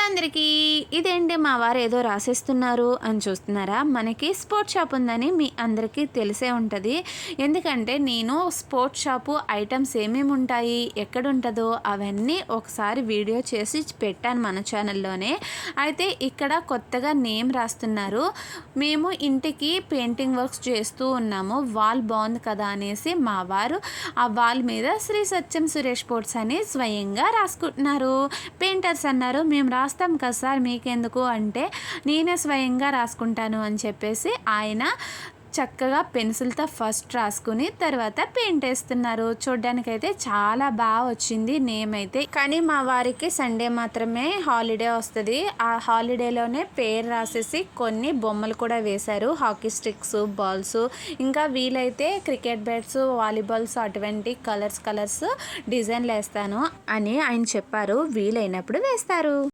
అందరికీ ఇదేంటి మా వారు ఏదో రాసేస్తున్నారు అని చూస్తున్నారా? మనకి స్పోర్ట్స్ షాప్ ఉందని మీ అందరికీ తెలిసే ఉంటుంది. ఎందుకంటే నేను స్పోర్ట్స్ షాపు ఐటమ్స్ ఏమేమి ఉంటాయి, ఎక్కడుంటుందో అవన్నీ ఒకసారి వీడియో చేసి పెట్టాను మన ఛానల్లోనే. అయితే ఇక్కడ కొత్తగా నేమ్ రాస్తున్నారు. మేము ఇంటికి పెయింటింగ్ వర్క్స్ చేస్తూ ఉన్నాము. వాల్ బాగుంది కదా అనేసి మా వారు ఆ వాల్ మీద శ్రీ సత్యం సురేష్ స్పోర్ట్స్ అని స్వయంగా రాసుకుంటున్నారు. పెయింటర్స్ అన్నారు, మేము రాస్తాం కదా సార్ మీకెందుకు అంటే, నేనే స్వయంగా రాసుకుంటాను అని చెప్పేసి ఆయన చక్కగా పెన్సిల్తో ఫస్ట్ రాసుకుని తర్వాత పెయింట్ వేస్తున్నారు. చూడ్డానికైతే చాలా బాగా వచ్చింది నేమ్ అయితే. కానీ మా వారికి సండే మాత్రమే హాలిడే వస్తుంది. ఆ హాలిడేలోనే పేరు రాసేసి కొన్ని బొమ్మలు కూడా వేశారు. హాకీ స్టిక్స్, బాల్స్, ఇంకా వీలైతే క్రికెట్ బ్యాట్స్, వాలీబాల్స్ అటువంటి కలర్స్ డిజైన్లు వేస్తాను అని ఆయన చెప్పారు. వీలైనప్పుడు వేస్తారు.